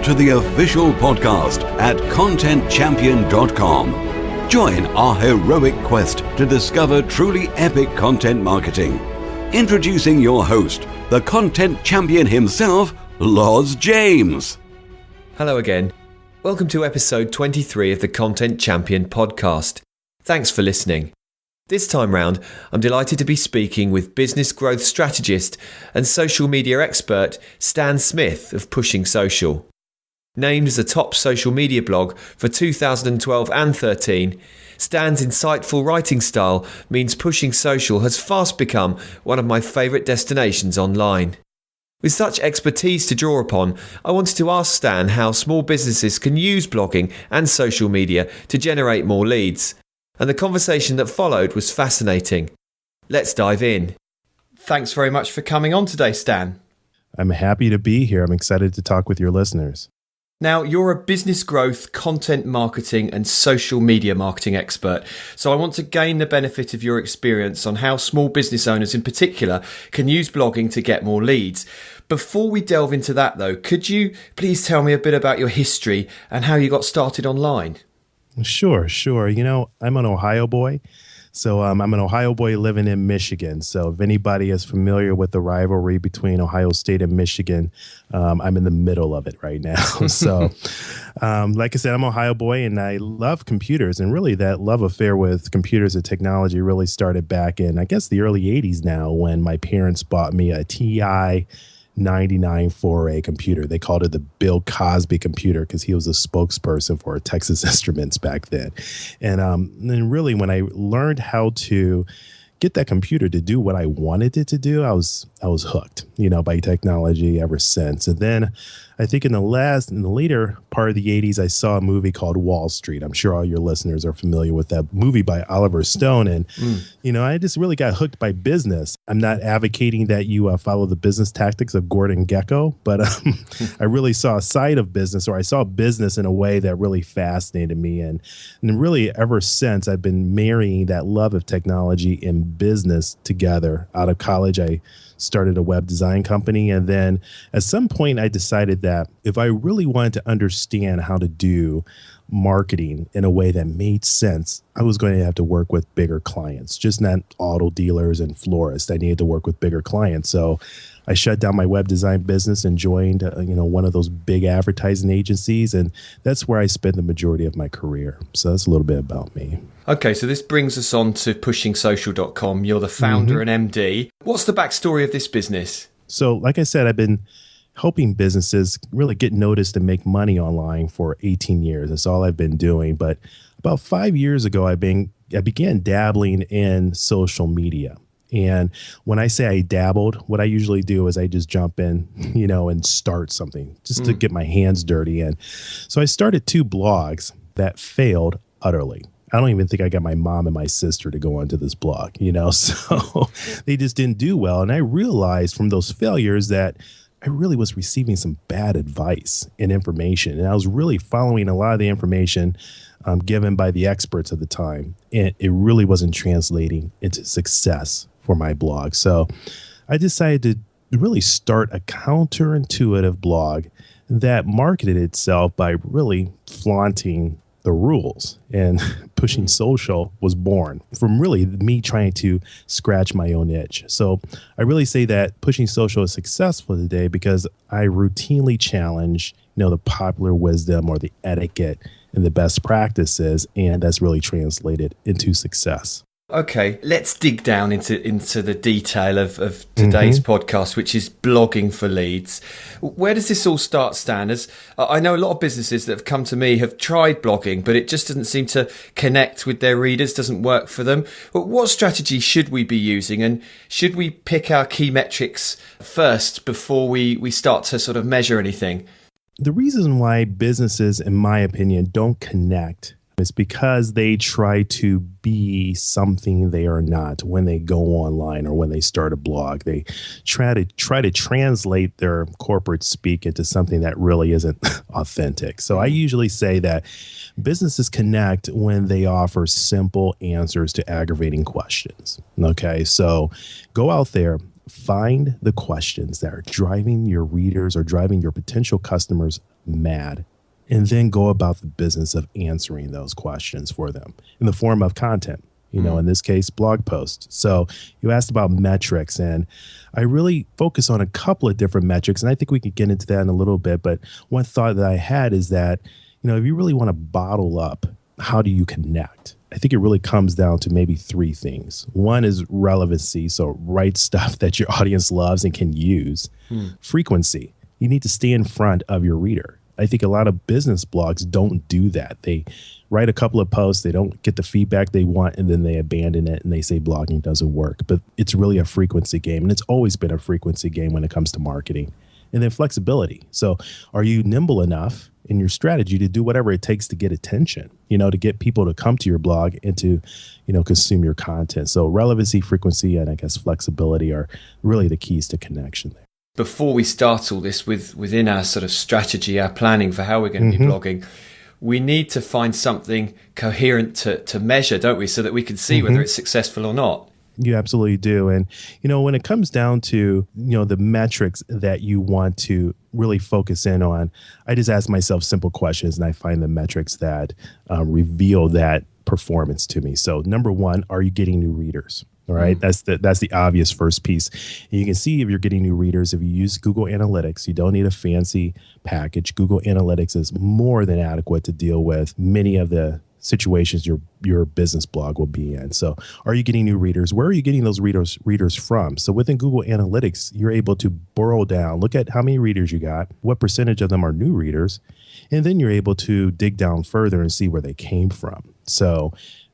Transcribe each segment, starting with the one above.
to the official podcast at contentchampion.com. Join our heroic quest to discover truly epic content marketing. Introducing your host, the content champion himself, Loz James. Hello again. Welcome to episode 23 of the Content Champion podcast. Thanks for listening. This time round, I'm delighted to be speaking with business growth strategist and social media expert Stan Smith of Pushing Social. Named as a top social media blog for 2012 and 13, Stan's insightful writing style means Pushing Social has fast become one of my favourite destinations online. With such expertise to draw upon, I wanted to ask Stan how small businesses can use blogging and social media to generate more leads. And the conversation that followed was fascinating. Let's dive in. Thanks very much for coming on today, Stan. I'm happy to be here. I'm excited to talk with your listeners. Now, you're a business growth, content marketing and social media marketing expert. So I want to gain the benefit of your experience on how small business owners in particular can use blogging to get more leads. Before we delve into that though, could you please tell me a bit about your history and how you got started online? Sure. You know, I'm an Ohio boy. So I'm an Ohio boy living in Michigan. So if anybody is familiar with the rivalry between Ohio State and Michigan, I'm in the middle of it right now. So like I said, I'm an Ohio boy and I love computers. And really that love affair with computers and technology really started back in, I guess, the early 80s now when my parents bought me a TI 99 4A computer. They called it the Bill Cosby computer because he was a spokesperson for Texas Instruments back then. And then really when I learned how to get that computer to do what I wanted it to do, I was hooked, by technology ever since. And then I think in the later part of the 80s, I saw a movie called Wall Street. I'm sure all your listeners are familiar with that movie by Oliver Stone. And, I just really got hooked by business. I'm not advocating that you follow the business tactics of Gordon Gekko, but I really saw a side of business, or I saw business in a way that really fascinated me. And really ever since, I've been marrying that love of technology and business together. Out of college, I started a web design company. And then at some point, I decided that if I really wanted to understand how to do marketing in a way that made sense, I was going to have to work with bigger clients, just not auto dealers and florists. I needed to work with bigger clients. So I shut down my web design business and joined, one of those big advertising agencies. And that's where I spent the majority of my career. So that's a little bit about me. Okay, so this brings us on to pushingsocial.com. You're the founder and MD. What's the backstory of this business? So like I said, I've been helping businesses really get noticed and make money online for 18 years. That's all I've been doing. But about 5 years ago, I began dabbling in social media. And when I say I dabbled, what I usually do is I just jump in, and start something just to get my hands dirty. And so I started 2 blogs that failed utterly. I don't even think I got my mom and my sister to go onto this blog, so they just didn't do well. And I realized from those failures that I really was receiving some bad advice and information. And I was really following a lot of the information given by the experts at the time. And it really wasn't translating into success for my blog. So I decided to really start a counterintuitive blog that marketed itself by really flaunting the rules. And Pushing Social was born from really me trying to scratch my own itch. So I really say that Pushing Social is successful today because I routinely challenge, the popular wisdom or the etiquette and the best practices, and that's really translated into success. Okay, let's dig down into the detail of today's podcast, which is blogging for leads. Where does this all start, Stan? As I know a lot of businesses that have come to me have tried blogging, but it just doesn't seem to connect with their readers, doesn't work for them. But what strategy should we be using? And should we pick our key metrics first before we start to sort of measure anything? The reason why businesses, in my opinion, don't connect is because they try to be something they are not when they go online or when they start a blog. They try to translate their corporate speak into something that really isn't authentic. So I usually say that businesses connect when they offer simple answers to aggravating questions. Okay, so go out there, find the questions that are driving your readers or driving your potential customers mad, and then go about the business of answering those questions for them in the form of content, in this case, blog posts. So you asked about metrics, and I really focus on a couple of different metrics, and I think we could get into that in a little bit. But one thought that I had is that, if you really want to bottle up, how do you connect? I think it really comes down to maybe three things. One is relevancy. So write stuff that your audience loves and can use. Frequency. You need to stay in front of your reader. I think a lot of business blogs don't do that. They write a couple of posts, they don't get the feedback they want, and then they abandon it and they say blogging doesn't work. But it's really a frequency game, and it's always been a frequency game when it comes to marketing. And then flexibility. So are you nimble enough in your strategy to do whatever it takes to get attention, to get people to come to your blog and to, consume your content? So relevancy, frequency, and I guess flexibility are really the keys to connection there. Before we start all this within our sort of strategy, our planning for how we're going to be blogging, we need to find something coherent to measure, don't we? So that we can see whether it's successful or not. You absolutely do. And, when it comes down to, the metrics that you want to really focus in on, I just ask myself simple questions and I find the metrics that reveal that performance to me. So number one, are you getting new readers? All right. That's the obvious first piece. And you can see if you're getting new readers, if you use Google Analytics, you don't need a fancy package. Google Analytics is more than adequate to deal with many of the situations your business blog will be in. So are you getting new readers? Where are you getting those readers from? So within Google Analytics, you're able to burrow down, look at how many readers you got, what percentage of them are new readers, and then you're able to dig down further and see where they came from. So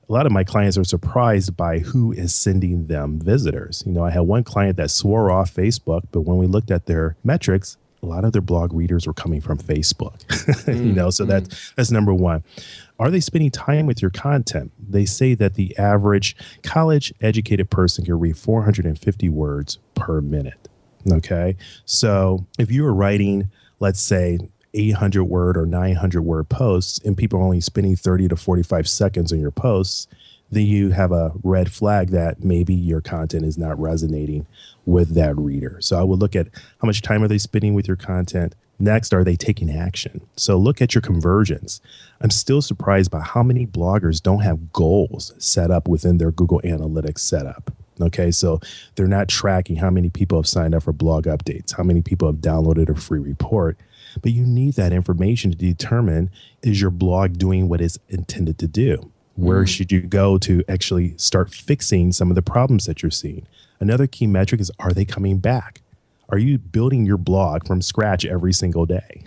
a lot of my clients are surprised by who is sending them visitors. I had one client that swore off Facebook, but when we looked at their metrics, a lot of their blog readers were coming from Facebook. So that's number one. Are they spending time with your content? They say that the average college-educated person can read 450 words per minute. Okay, so if you were writing, let's say, 800-word or 900-word posts, and people are only spending 30 to 45 seconds on your posts, then you have a red flag that maybe your content is not resonating with that reader. So I would look at how much time are they spending with your content. Next, are they taking action? So look at your conversions. I'm still surprised by how many bloggers don't have goals set up within their Google Analytics setup. Okay, so they're not tracking how many people have signed up for blog updates, how many people have downloaded a free report. But you need that information to determine, is your blog doing what it's intended to do? Where should you go to actually start fixing some of the problems that you're seeing? Another key metric is, are they coming back? Are you building your blog from scratch every single day?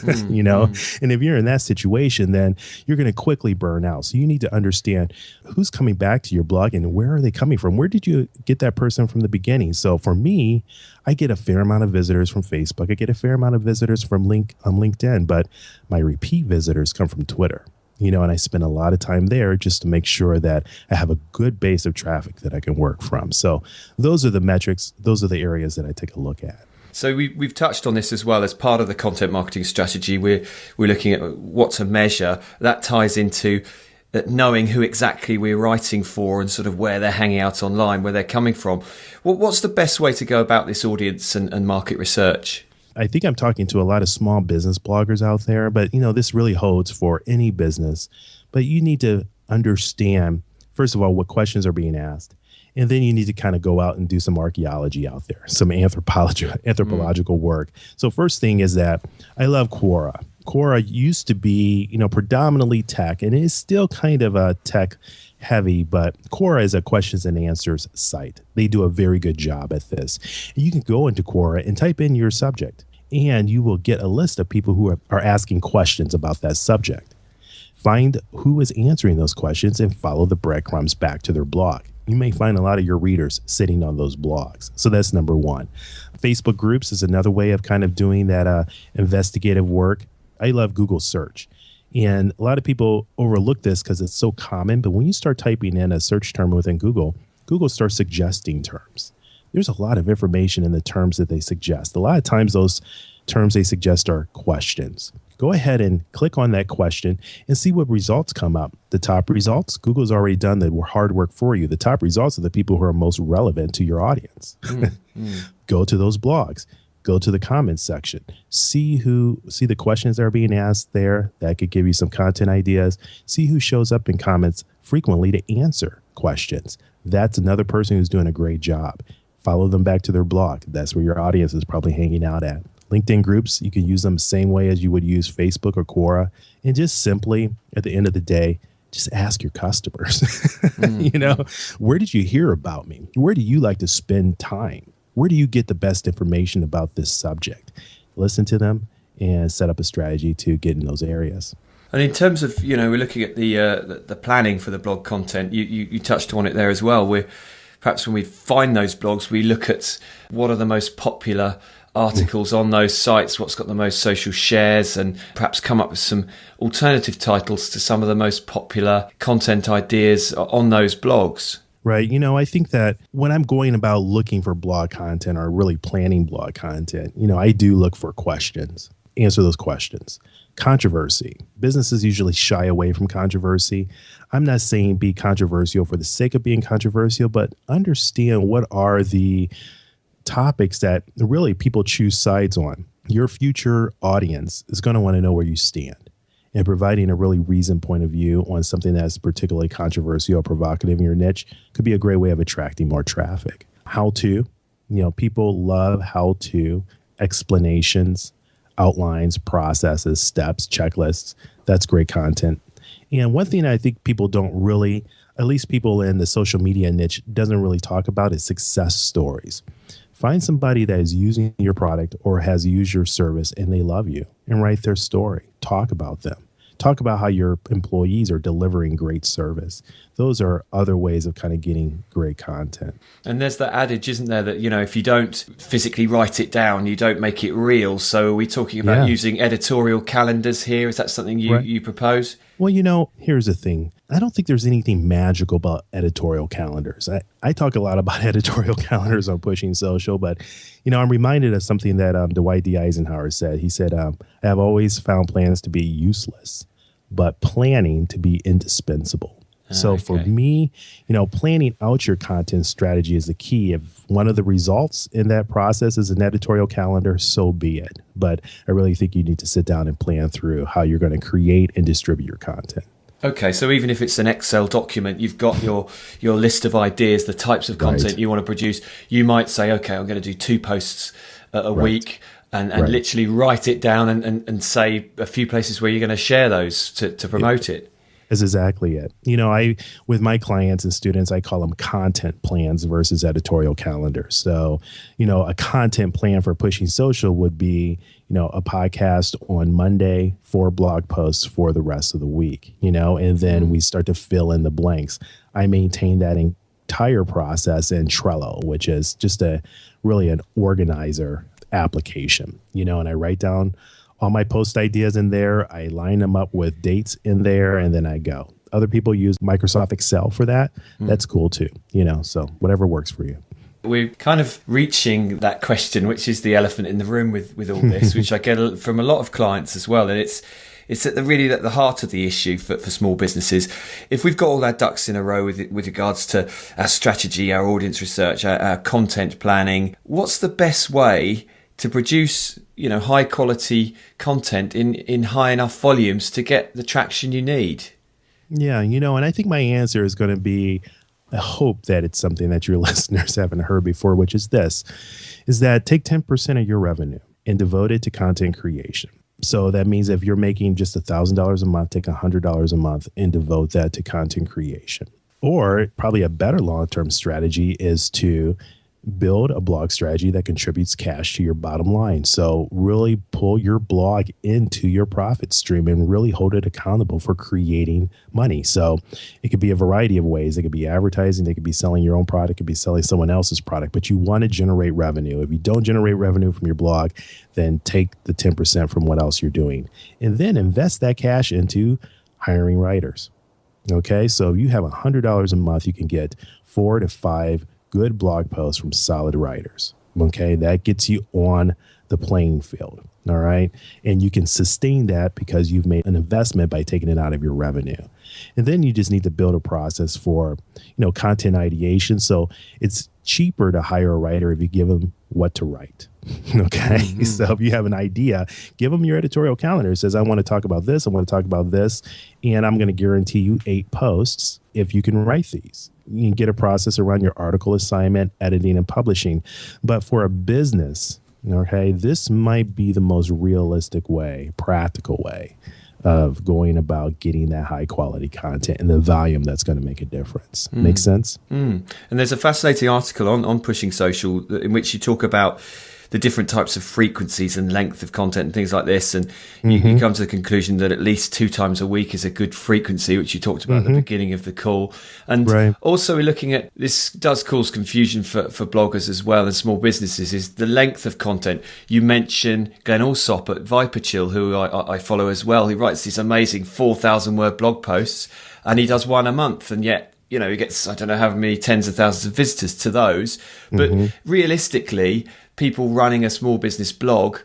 And if you're in that situation, then you're going to quickly burn out. So you need to understand who's coming back to your blog and where are they coming from? Where did you get that person from the beginning? So for me, I get a fair amount of visitors from Facebook. I get a fair amount of visitors from LinkedIn, but my repeat visitors come from Twitter. And I spend a lot of time there just to make sure that I have a good base of traffic that I can work from. So those are the metrics. Those are the areas that I take a look at. So we've touched on this as well as part of the content marketing strategy. We're looking at what to measure. That ties into knowing who exactly we're writing for and sort of where they're hanging out online, where they're coming from. What's the best way to go about this audience and market research? I think I'm talking to a lot of small business bloggers out there, but this really holds for any business. But you need to understand, first of all, what questions are being asked. And then you need to kind of go out and do some archaeology out there, some anthropological work. So first thing is that I love Quora. Quora used to be, predominantly tech, and it is still kind of a tech heavy, but Quora is a questions and answers site. They do a very good job at this. And you can go into Quora and type in your subject, and you will get a list of people who are asking questions about that subject. Find who is answering those questions and follow the breadcrumbs back to their blog. You may find a lot of your readers sitting on those blogs. So that's number one. Facebook groups is another way of kind of doing that investigative work. I love Google search. And a lot of people overlook this because it's so common. But when you start typing in a search term within Google, Google starts suggesting terms. There's a lot of information in the terms that they suggest. A lot of times those terms they suggest are questions. Go ahead and click on that question and see what results come up. The top results, Google's already done the hard work for you. The top results are the people who are most relevant to your audience. Go to those blogs. Go to the comments section. See the questions that are being asked there. That could give you some content ideas. See who shows up in comments frequently to answer questions. That's another person who's doing a great job. Follow them back to their blog. That's where your audience is probably hanging out at. LinkedIn groups, you can use them the same way as you would use Facebook or Quora. And just simply, at the end of the day, just ask your customers, where did you hear about me? Where do you like to spend time? Where do you get the best information about this subject? Listen to them and set up a strategy to get in those areas. And in terms of, we're looking at the planning for the blog content, you touched on it there as well. Perhaps when we find those blogs, we look at what are the most popular articles on those sites, what's got the most social shares, and perhaps come up with some alternative titles to some of the most popular content ideas on those blogs. Right. I think that when I'm going about looking for blog content or really planning blog content, I do look for questions, answer those questions. Controversy. Businesses usually shy away from controversy. I'm not saying be controversial for the sake of being controversial, but understand what are the topics that really people choose sides on. Your future audience is going to want to know where you stand. And providing a really reasoned point of view on something that's particularly controversial or provocative in your niche could be a great way of attracting more traffic. How to, people love how to, explanations, outlines, processes, steps, checklists. That's great content. And one thing I think people don't really, at least people in the social media niche, doesn't really talk about is success stories. Find somebody that is using your product or has used your service and they love you, and write their story. Talk about them. Talk about how your employees are delivering great service. Those are other ways of kind of getting great content. And there's that adage, isn't there, that, if you don't physically write it down, you don't make it real. So are we talking about using editorial calendars here? Is that something you propose? Well, here's the thing. I don't think there's anything magical about editorial calendars. I talk a lot about editorial calendars on Pushing Social, but, I'm reminded of something that Dwight D. Eisenhower said. He said, I have always found plans to be useless, but planning to be indispensable. So for me, planning out your content strategy is the key. If one of the results in that process is an editorial calendar, so be it. But I really think you need to sit down and plan through how you're going to create and distribute your content. Okay, so even if it's an Excel document, you've got your list of ideas, the types of content you want to produce. You might say, okay, I'm going to do 2 posts a week and literally write it down and say a few places where you're going to share those to promote it. Is exactly it. With my clients and students, I call them content plans versus editorial calendars. So, a content plan for Pushing Social would be, a podcast on Monday, 4 blog posts for the rest of the week, and then we start to fill in the blanks. I maintain that entire process in Trello, which is just really an organizer application, and I write down all my post ideas in there. I line them up with dates in there, and then I go. Other people use Microsoft Excel for that. That's cool too, so whatever works for you. We're kind of reaching that question, which is the elephant in the room with all this, which I get from a lot of clients as well. And it's at the heart of the issue for small businesses. If we've got all our ducks in a row with regards to our strategy, our audience research, our content planning, what's the best way to produce, high quality content in high enough volumes to get the traction you need? Yeah, and I think my answer is going to be, I hope that it's something that your listeners haven't heard before, which is this, is that take 10% of your revenue and devote it to content creation. So that means if you're making just $1,000 a month, take $100 a month and devote that to content creation. Or probably a better long-term strategy is to build a blog strategy that contributes cash to your bottom line. So really pull your blog into your profit stream and really hold it accountable for creating money. So it could be a variety of ways. It could be advertising. It could be selling your own product. It could be selling someone else's product, but you want to generate revenue. If you don't generate revenue from your blog, then take the 10% from what else you're doing and then invest that cash into hiring writers. Okay. So if you have $100 a month, you can get 4 to 5 good blog posts from solid writers. Okay, that gets you on the playing field. All right. And you can sustain that because you've made an investment by taking it out of your revenue. And then you just need to build a process for, content ideation. So it's cheaper to hire a writer if you give them what to write. Okay. Mm-hmm. So if you have an idea, give them your editorial calendar. It says, I want to talk about this. I want to talk about this. And I'm going to guarantee you 8 posts if you can write these. You can get a process around your article assignment, editing, and publishing. But for a business, okay, this might be the most realistic way, practical way of going about getting that high quality content and the volume that's going to make a difference. Make sense? And there's a fascinating article on Pushing Social in which you talk about the different types of frequencies and length of content and things like this. And you come to the conclusion that at least 2 times a week is a good frequency, which you talked about at the beginning of the call. And also we're looking at, this does cause confusion for bloggers as well and small businesses, is the length of content. You mention Glenn Allsop at Viper Chill, who I follow as well. He writes these amazing 4,000 word blog posts and he does one a month. And yet, he gets, I don't know how many tens of thousands of visitors to those. But realistically, people running a small business blog,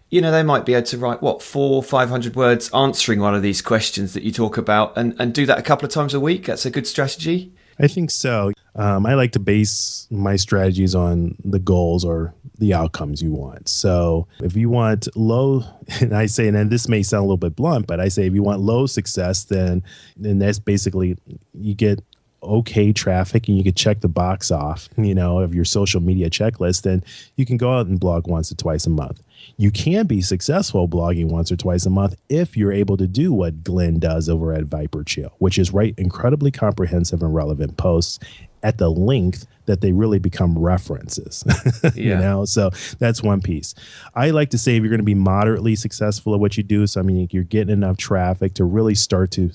they might be able to write, 400 or 500 words answering one of these questions that you talk about and do that a couple of times a week. That's a good strategy. I think so. I like to base my strategies on the goals or the outcomes you want. So if you want low, and this may sound a little bit blunt, but I say if you want low success, then that's basically you get okay traffic and you could check the box off, of your social media checklist, then you can go out and blog once or twice a month. You can be successful blogging once or twice a month if you're able to do what Glenn does over at Viper Chill, which is write incredibly comprehensive and relevant posts at the length that they really become references. So that's one piece. I like to say if you're going to be moderately successful at what you do, so you're getting enough traffic to really start to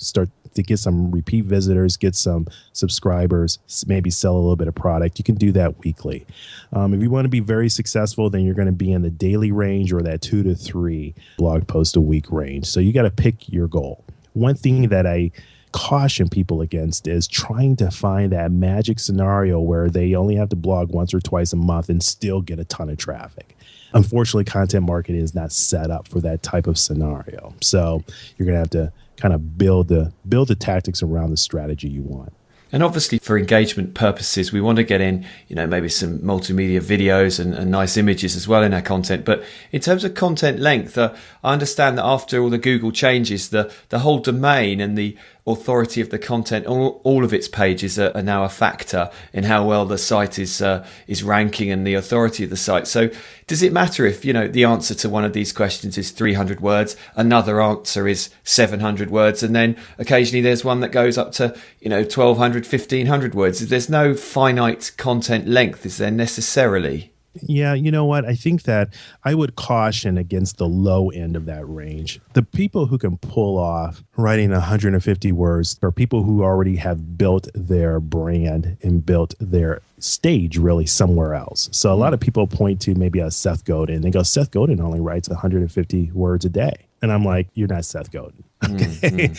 get some repeat visitors, get some subscribers, maybe sell a little bit of product. You can do that weekly. If you want to be very successful, then you're going to be in the daily range or that 2 to 3 blog post a week range. So you got to pick your goal. One thing that I caution people against is trying to find that magic scenario where they only have to blog once or twice a month and still get a ton of traffic. Unfortunately, content marketing is not set up for that type of scenario. So you're going to have to kind of build the tactics around the strategy you want. And obviously for engagement purposes, we want to get in, maybe some multimedia videos and nice images as well in our content. But in terms of content length, I understand that after all the Google changes, the whole domain and the authority of the content, all of its pages are now a factor in how well the site is ranking and the authority of the site. So does it matter if, the answer to one of these questions is 300 words, another answer is 700 words, and then occasionally there's one that goes up to, 1,200, 1,500 words? There's no finite content length, is there necessarily? Yeah, you know what? I think that I would caution against the low end of that range. The people who can pull off writing 150 words are people who already have built their brand and built their stage really somewhere else. So a lot of people point to maybe a Seth Godin. They go, Seth Godin only writes 150 words a day. And I'm like, you're not Seth Godin. Okay?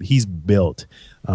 He's built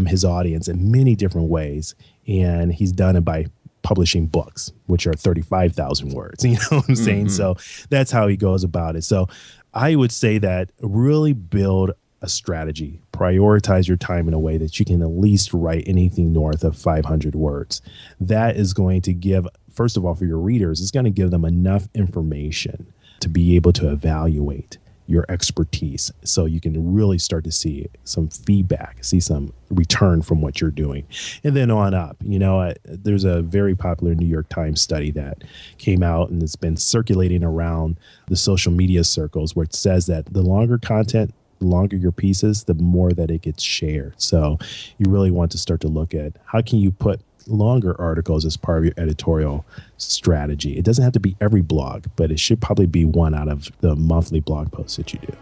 his audience in many different ways, and he's done it by publishing books, which are 35,000 words. You know what I'm saying? So that's how he goes about it. So I would say that really build a strategy, prioritize your time in a way that you can at least write anything north of 500 words. That is going to give, first of all, for your readers, it's going to give them enough information to be able to evaluate your expertise, so you can really start to see some feedback, see some return from what you're doing. And then on up, there's a very popular New York Times study that came out and it's been circulating around the social media circles, where it says that the longer content, the longer your pieces, the more that it gets shared. So you really want to start to look at how can you put longer articles as part of your editorial strategy. It doesn't have to be every blog, but it should probably be one out of the monthly blog posts that you do.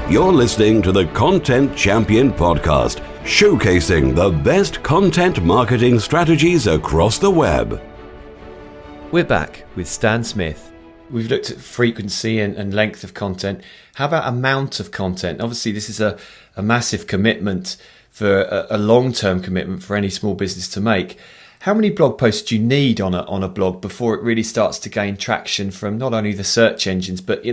You're listening to the Content Champion Podcast, showcasing the best content marketing strategies across the web. We're back with Stan Smith. We've looked at frequency and length of content. How about amount of content? Obviously, this is a massive commitment for a long-term commitment for any small business to make. How many blog posts do you need on a blog before it really starts to gain traction from not only the search engines, but,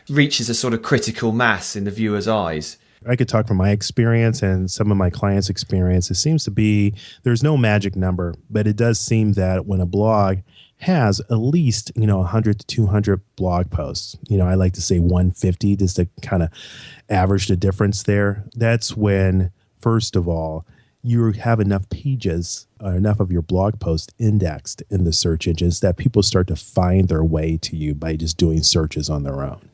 reaches a sort of critical mass in the viewer's eyes? I could talk from my experience and some of my clients' experience. It seems to be there's no magic number, but it does seem that when a blog has at least 100 to 200 blog posts, I like to say 150 just to kind of average the difference there. That's when, first of all, you have enough pages or enough of your blog post indexed in the search engines that people start to find their way to you by just doing searches on their own.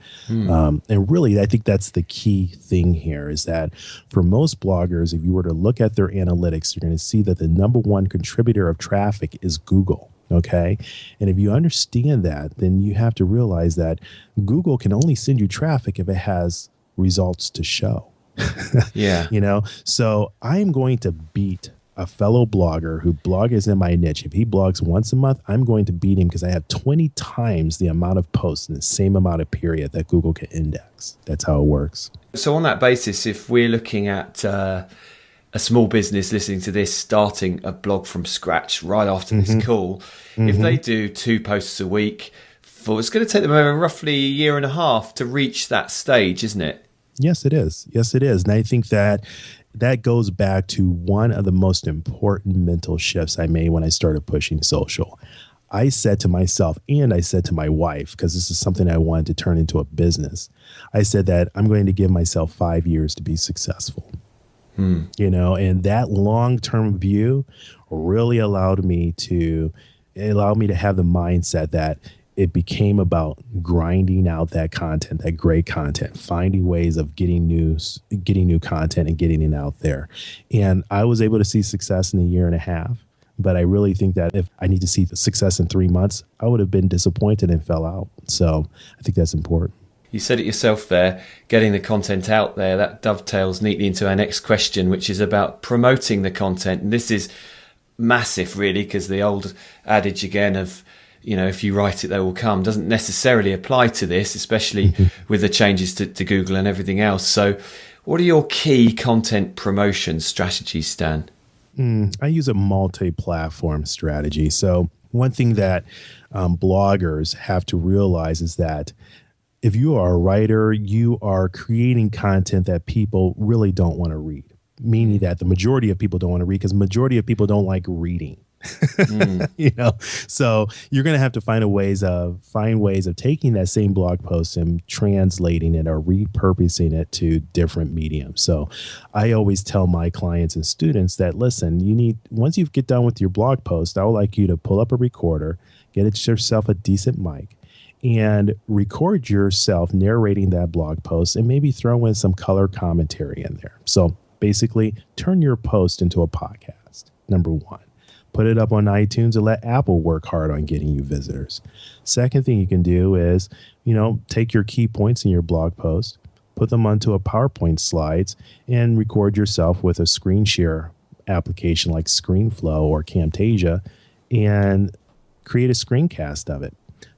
And really, I think that's the key thing here is that for most bloggers, if you were to look at their analytics, you're going to see that the number one contributor of traffic is Google. Okay. And if you understand that, then you have to realize that Google can only send you traffic if it has results to show. Yeah. So I'm going to beat a fellow blogger who blogs in my niche. If he blogs once a month, I'm going to beat him because I have 20 times the amount of posts in the same amount of period that Google can index. That's how it works. So on that basis, if we're looking at a small business listening to this, starting a blog from scratch right after this call, if they do 2 posts a week, it's going to take them roughly a year and a half to reach that stage, isn't it? Yes, it is. Yes, it is. And I think that goes back to one of the most important mental shifts I made when I started pushing social. I said to myself, and I said to my wife, because this is something I wanted to turn into a business, I said that I'm going to give myself 5 years to be successful. And that long-term view really allowed me to have the mindset that it became about grinding out that content, that great content, finding ways of getting new content and getting it out there. And I was able to see success in a year and a half. But I really think that if I need to see success in 3 months, I would have been disappointed and fell out. So I think that's important. You said it yourself there, getting the content out there. That dovetails neatly into our next question, which is about promoting the content. And this is massive, really, because the old adage again of, if you write it, they will come, doesn't necessarily apply to this, especially with the changes to Google and everything else. So what are your key content promotion strategies, Stan? I use a multi-platform strategy. So one thing that bloggers have to realize is that if you are a writer, you are creating content that people really don't want to read, meaning that the majority of people don't want to read because the majority of people don't like reading. So you're going to have to find ways of taking that same blog post and translating it or repurposing it to different mediums. So I always tell my clients and students that, listen, once you get done with your blog post, I would like you to pull up a recorder, get yourself a decent mic, and record yourself narrating that blog post and maybe throw in some color commentary in there. So basically turn your post into a podcast, number one. Put it up on iTunes and let Apple work hard on getting you visitors. Second thing you can do is, take your key points in your blog post, put them onto a PowerPoint slides, and record yourself with a screen share application like ScreenFlow or Camtasia and create a screencast of it.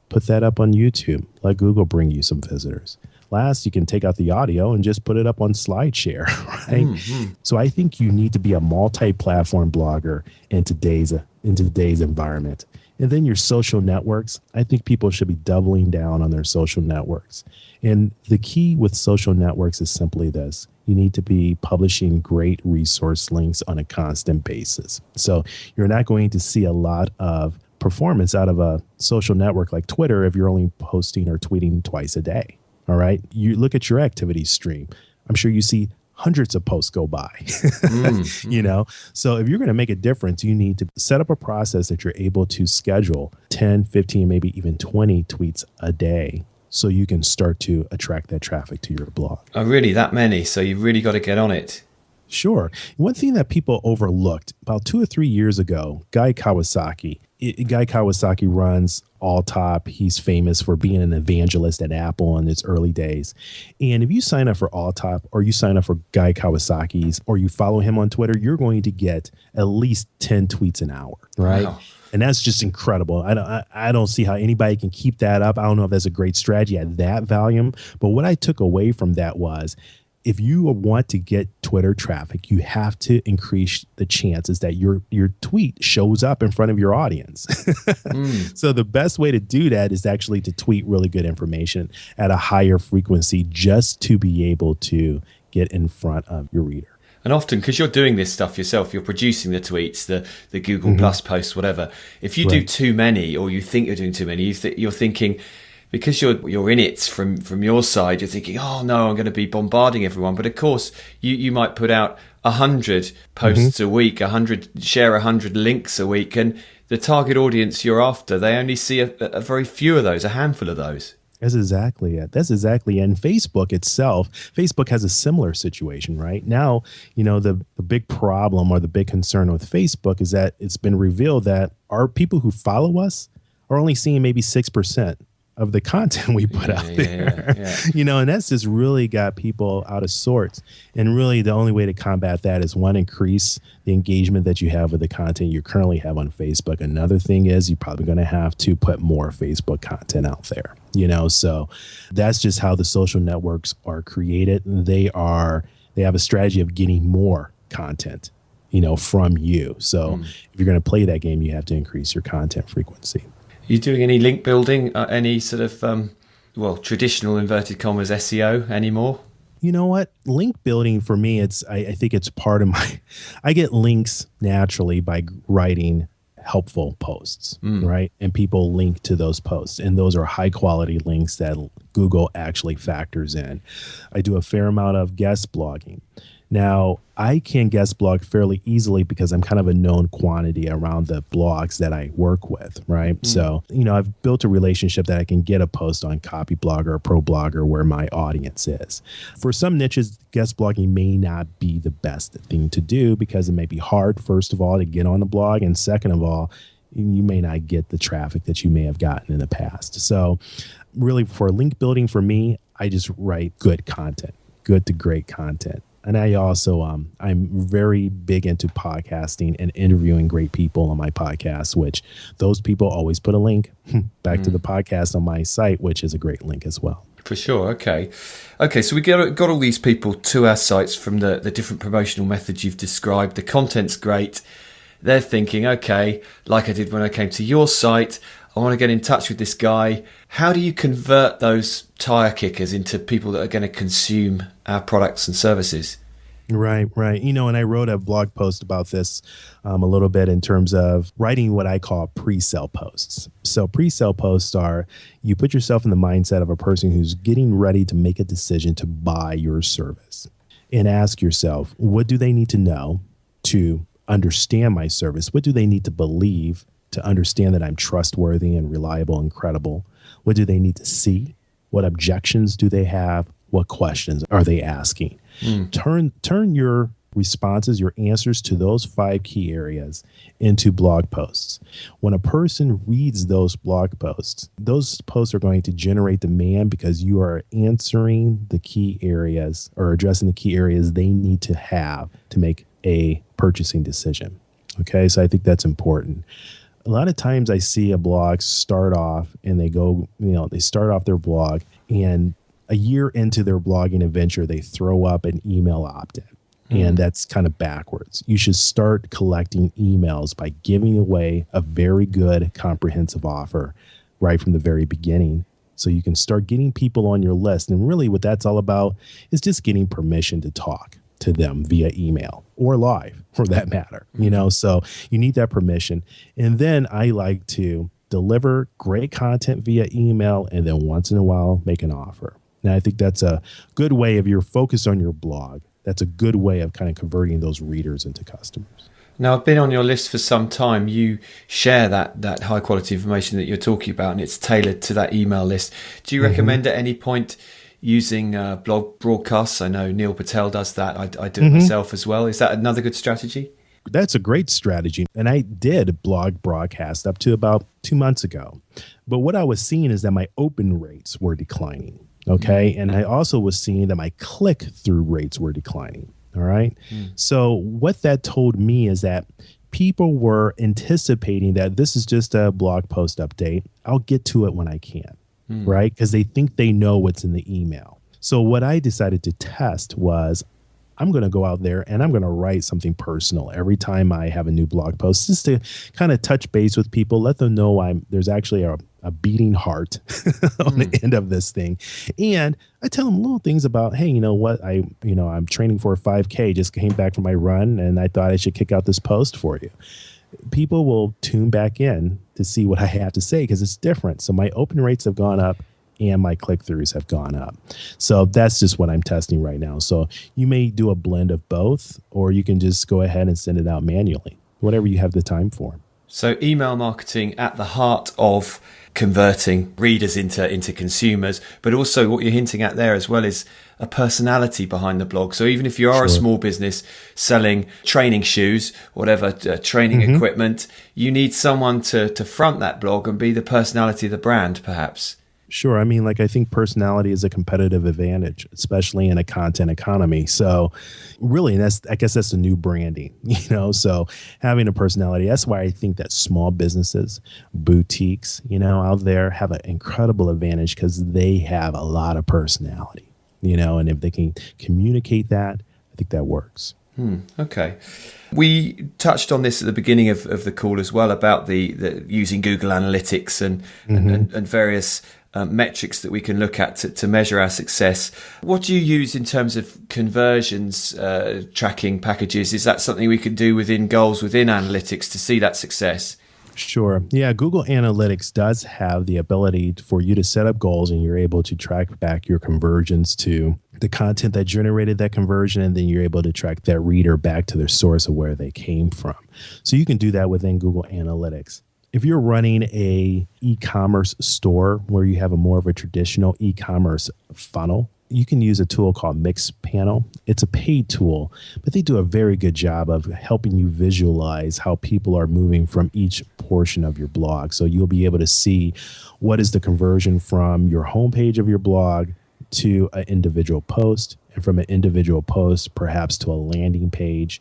Put that up on YouTube. Let Google bring you some visitors. Last, you can take out the audio and just put it up on SlideShare, right? Mm-hmm. So I think you need to be a multi-platform blogger in today's environment. And then your social networks, I think people should be doubling down on their social networks. And the key with social networks is simply this. You need to be publishing great resource links on a constant basis. So you're not going to see a lot of performance out of a social network like Twitter if you're only posting or tweeting twice a day. All right. You look at your activity stream. I'm sure you see hundreds of posts go by, So if you're going to make a difference, you need to set up a process that you're able to schedule 10, 15, maybe even 20 tweets a day so you can start to attract that traffic to your blog. Oh, really? That many? So you've really got to get on it. Sure. One thing that people overlooked about 2 or 3 years ago, Guy Kawasaki runs Alltop. He's famous for being an evangelist at Apple in its early days. And if you sign up for Alltop or you sign up for Guy Kawasaki's or you follow him on Twitter, you're going to get at least 10 tweets an hour, right? Wow. And that's just incredible. I don't see how anybody can keep that up. I don't know if that's a great strategy at that volume. But what I took away from that was, if you want to get Twitter traffic, you have to increase the chances that your tweet shows up in front of your audience. So the best way to do that is actually to tweet really good information at a higher frequency, just to be able to get in front of your reader. And often, because you're doing this stuff yourself, you're producing the tweets, the Google Plus posts, whatever. If you do too many, or you think you're doing too many, you're thinking, because you're in it from your side, you're thinking, oh no, I'm going to be bombarding everyone. But of course, you might put out 100 posts a week, 100 links a week, and the target audience you're after, they only see a very few of those, a handful of those. That's exactly it. And Facebook itself, Facebook has a similar situation right now. The big problem or the big concern with Facebook is that it's been revealed that our people who follow us are only seeing maybe 6% of the content we put out there. And that's just really got people out of sorts. And really the only way to combat that is, one, increase the engagement that you have with the content you currently have on Facebook. Another thing is, you're probably going to have to put more Facebook content out there. So that's just how the social networks are created. They have a strategy of getting more content, from you. So if you're going to play that game, you have to increase your content frequency. Are you doing any link building, any sort of, traditional inverted commas SEO anymore? You know what? Link building for me, I think it's part of I get links naturally by writing helpful posts, right? And people link to those posts, and those are high quality links that Google actually factors in. I do a fair amount of guest blogging. Now, I can guest blog fairly easily because I'm kind of a known quantity around the blogs that I work with, right? So, I've built a relationship that I can get a post on Copyblogger or ProBlogger where my audience is. For some niches, guest blogging may not be the best thing to do because it may be hard, first of all, to get on the blog. And second of all, you may not get the traffic that you may have gotten in the past. So really, for link building, for me, I just write good content, good to great content. And I also, I'm very big into podcasting and interviewing great people on my podcast, which those people always put a link back to the podcast on my site, which is a great link as well. For sure. Okay. So we got all these people to our sites from the different promotional methods you've described. The content's great. They're thinking, okay, like I did when I came to your site, I want to get in touch with this guy. How do you convert those tire kickers into people that are going to consume our products and services? Right. And I wrote a blog post about this a little bit in terms of writing what I call pre-sale posts. So pre-sale posts are, you put yourself in the mindset of a person who's getting ready to make a decision to buy your service, and ask yourself, what do they need to know to understand my service? What do they need to believe to understand that I'm trustworthy and reliable and credible? What do they need to see? What objections do they have? What questions are they asking? Turn your responses, your answers to those 5 key areas into blog posts. When a person reads those blog posts are going to generate demand because you are answering the key areas or addressing the key areas they need to have to make a purchasing decision. Okay, so I think that's important. A lot of times I see a blog start off and they start off their blog, and a year into their blogging adventure, they throw up an email opt-in. And that's kind of backwards. You should start collecting emails by giving away a very good comprehensive offer right from the very beginning, so you can start getting people on your list. And really what that's all about is just getting permission to talk to them via email or live, for that matter. So you need that permission. And then I like to deliver great content via email, and then once in a while make an offer. Now, I think that's a good way, if you're focused on your blog, that's a good way of kind of converting those readers into customers. Now, I've been on your list for some time. You share that high quality information that you're talking about, and it's tailored to that email list. Do you recommend at any point using blog broadcasts? I know Neil Patel does that. I do it myself as well. Is that another good strategy? That's a great strategy. And I did blog broadcast up to about 2 months ago. But what I was seeing is that my open rates were declining. Okay. And I also was seeing that my click-through rates were declining. All right. So what that told me is that people were anticipating that this is just a blog post update. I'll get to it when I can, right? Because they think they know what's in the email. So what I decided to test was I'm going to go out there and I'm going to write something personal every time I have a new blog post, just to kind of touch base with people, let them know there's actually a beating heart on the end of this thing. And I tell them little things about, hey, you know what? I'm training for a 5K, just came back from my run, and I thought I should kick out this post for you. People will tune back in to see what I have to say because it's different. So my open rates have gone up and my click-throughs have gone up. So that's just what I'm testing right now. So you may do a blend of both, or you can just go ahead and send it out manually, whatever you have the time for. So email marketing at the heart of converting readers into consumers, but also what you're hinting at there as well is a personality behind the blog. So even if you are a small business selling training shoes, whatever, training equipment, you need someone to front that blog and be the personality of the brand, perhaps. Sure. I mean, I think personality is a competitive advantage, especially in a content economy. So really, I guess that's the new branding, so having a personality, that's why I think that small businesses, boutiques, out there have an incredible advantage because they have a lot of personality, and if they can communicate that, I think that works. Okay. We touched on this at the beginning of the call as well about the using Google Analytics and various metrics that we can look at to measure our success. What do you use in terms of conversions tracking packages? Is that something we can do within goals, within analytics to see that success? Sure. Yeah, Google Analytics does have the ability for you to set up goals, and you're able to track back your conversions to the content that generated that conversion, and then you're able to track that reader back to their source of where they came from. So you can do that within Google Analytics. If you're running a e-commerce store where you have more of a traditional e-commerce funnel, you can use a tool called Mixpanel. It's a paid tool, but they do a very good job of helping you visualize how people are moving from each portion of your blog. So you'll be able to see what is the conversion from your homepage of your blog to an individual post, and from an individual post perhaps to a landing page,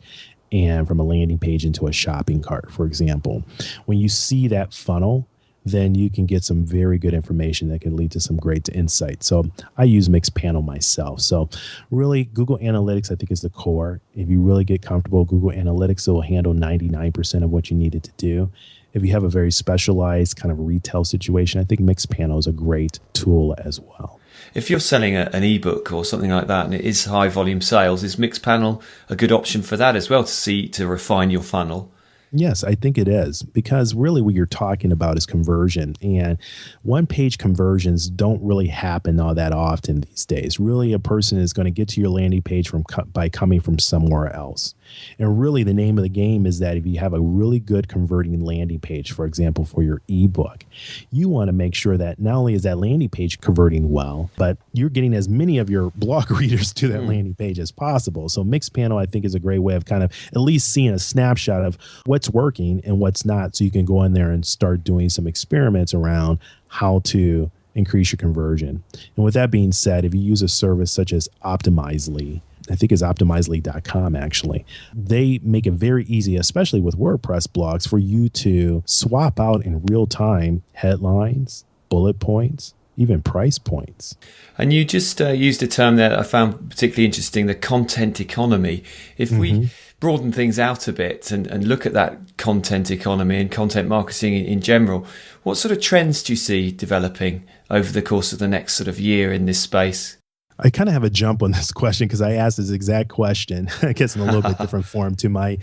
and from a landing page into a shopping cart, for example. When you see that funnel, then you can get some very good information that can lead to some great insight. So I use Mixpanel myself. So really, Google Analytics, I think, is the core. If you really get comfortable with Google Analytics, it will handle 99% of what you need it to do. If you have a very specialized kind of retail situation, I think Mixpanel is a great tool as well. If you're selling an ebook or something like that and it is high volume sales, is Mixpanel a good option for that as well, to refine your funnel? Yes, I think it is, because really what you're talking about is conversion, and one-page conversions don't really happen all that often these days. Really, a person is going to get to your landing page by coming from somewhere else. And really, the name of the game is that if you have a really good converting landing page, for example, for your ebook, you want to make sure that not only is that landing page converting well, but you're getting as many of your blog readers to that landing page as possible. So Mixpanel, I think, is a great way of kind of at least seeing a snapshot of what's working and what's not, so you can go in there and start doing some experiments around how to increase your conversion. And with that being said, if you use a service such as Optimizely, I think it's optimizely.com actually, they make it very easy, especially with WordPress blogs, for you to swap out in real time headlines, bullet points, even price points. And you just used a term that I found particularly interesting, the content economy. If we broaden things out a bit and look at that content economy and content marketing in general, what sort of trends do you see developing over the course of the next sort of year in this space? I kind of have a jump on this question because I asked this exact question, I guess in a little bit different form, to my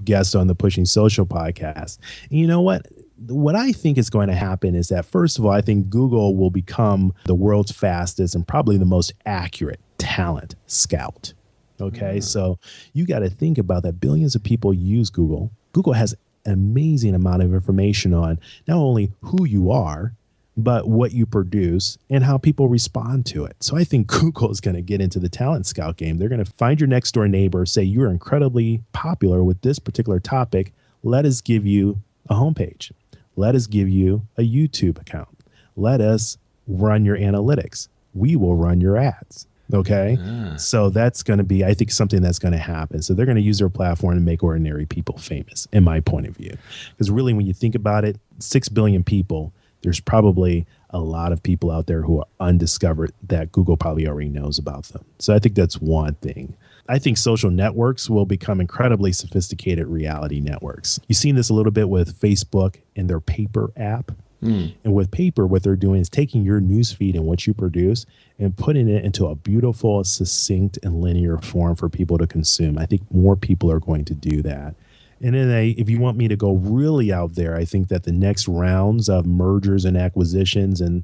guest on the Pushing Social podcast. And you know what? What I think is going to happen is that, first of all, I think Google will become the world's fastest and probably the most accurate talent scout. Okay, so you got to think about that. Billions of people use Google. Google has an amazing amount of information on not only who you are, but what you produce and how people respond to it. So I think Google is going to get into the talent scout game. They're going to find your next door neighbor, say you're incredibly popular with this particular topic. Let us give you a homepage. Let us give you a YouTube account. Let us run your analytics. We will run your ads. Okay. So that's going to be, I think, something that's going to happen. So they're going to use their platform to make ordinary people famous, in my point of view. Because really, when you think about it, 6 billion people, there's probably a lot of people out there who are undiscovered that Google probably already knows about them. So I think that's one thing. I think social networks will become incredibly sophisticated reality networks. You've seen this a little bit with Facebook and their Paper app. And with Paper, what they're doing is taking your newsfeed and what you produce and putting it into a beautiful, succinct, and linear form for people to consume. I think more people are going to do that. And then if you want me to go really out there, I think that the next rounds of mergers and acquisitions and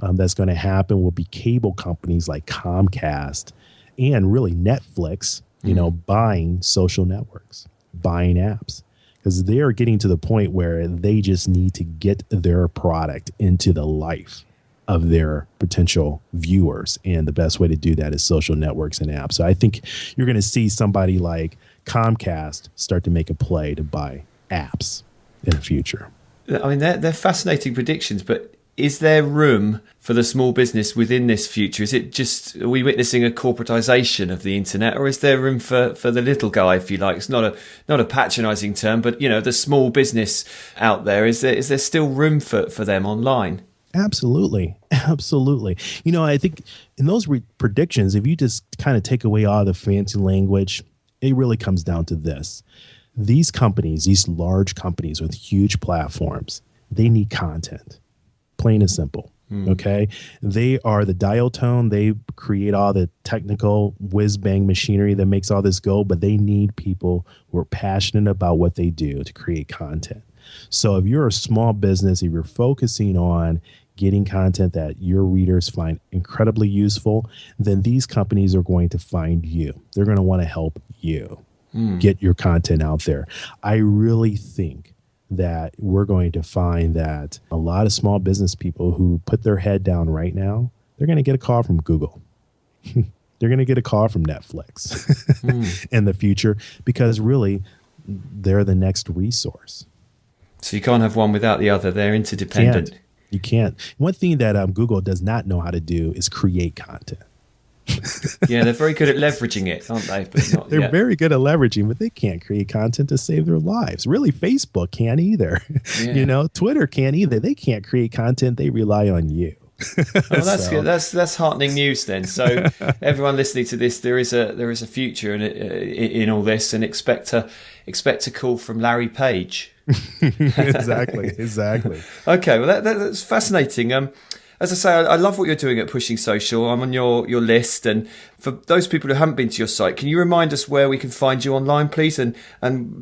that's going to happen will be cable companies like Comcast and really Netflix, buying social networks, buying apps. Because they're getting to the point where they just need to get their product into the life of their potential viewers. And the best way to do that is social networks and apps. So I think you're going to see somebody like Comcast start to make a play to buy apps in the future. I mean, they're fascinating predictions, but is there room for the small business within this future? Is it just, are we witnessing a corporatization of the internet, or is there room for the little guy, if you like? It's not a patronizing term, but the small business out there, is there still room for them online? Absolutely. Absolutely. I think in those predictions, if you just kind of take away all the fancy language, it really comes down to this. These companies, these large companies with huge platforms, they need content. Plain and simple. Okay. They are the dial tone. They create all the technical whiz bang machinery that makes all this go, but they need people who are passionate about what they do to create content. So if you're a small business, if you're focusing on getting content that your readers find incredibly useful, then these companies are going to find you. They're going to want to help you get your content out there. I really think that we're going to find that a lot of small business people who put their head down right now, they're going to get a call from Google. They're going to get a call from Netflix in the future, because really they're the next resource. So you can't have one without the other. They're interdependent. You can't. One thing that Google does not know how to do is create content. Yeah, they're very good at leveraging it, aren't they? But they're very good at leveraging, but they can't create content to save their lives. Really, Facebook can't either. Yeah. Twitter can't either. They can't create content. They rely on you. Oh, that's good. That's heartening news then. So everyone listening to this, there is a future in all this, and expect a call from Larry Page. Exactly. Okay, well that's fascinating. As I say, I love what you're doing at Pushing Social. I'm on your list. And for those people who haven't been to your site, can you remind us where we can find you online, please? And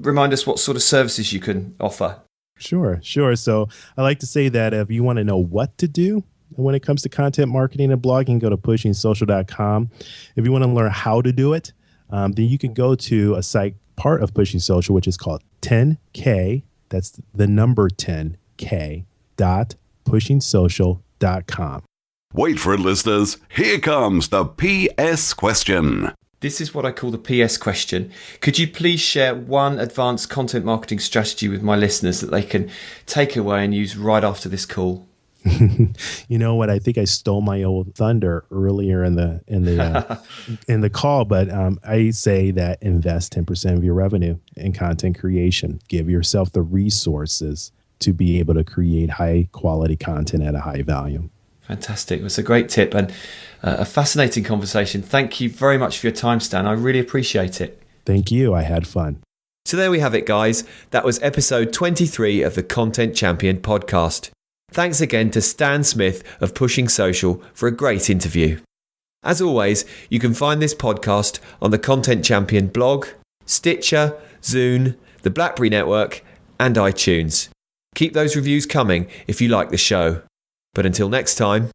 remind us what sort of services you can offer. Sure. So I like to say that if you want to know what to do when it comes to content marketing and blogging, go to pushingsocial.com. If you want to learn how to do it, then you can go to a site part of Pushing Social, which is called 10K. That's the number 10K .pushingsocial.com. Wait for it, listeners. Here comes the PS question. This is what I call the PS question. Could you please share one advanced content marketing strategy with my listeners that they can take away and use right after this call? You know what? I think I stole my old thunder earlier in the in the call, but I say that invest 10% of your revenue in content creation. Give yourself the resources to be able to create high quality content at a high value. Fantastic. It's a great tip and a fascinating conversation. Thank you very much for your time, Stan. I really appreciate it. Thank you. I had fun. So there we have it, guys. That was episode 23 of the Content Champion podcast. Thanks again to Stan Smith of Pushing Social for a great interview. As always, you can find this podcast on the Content Champion blog, Stitcher, Zune, the BlackBerry Network, and iTunes. Keep those reviews coming if you like the show. But until next time...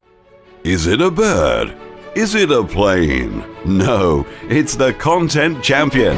Is it a bird? Is it a plane? No, it's the Content Champion.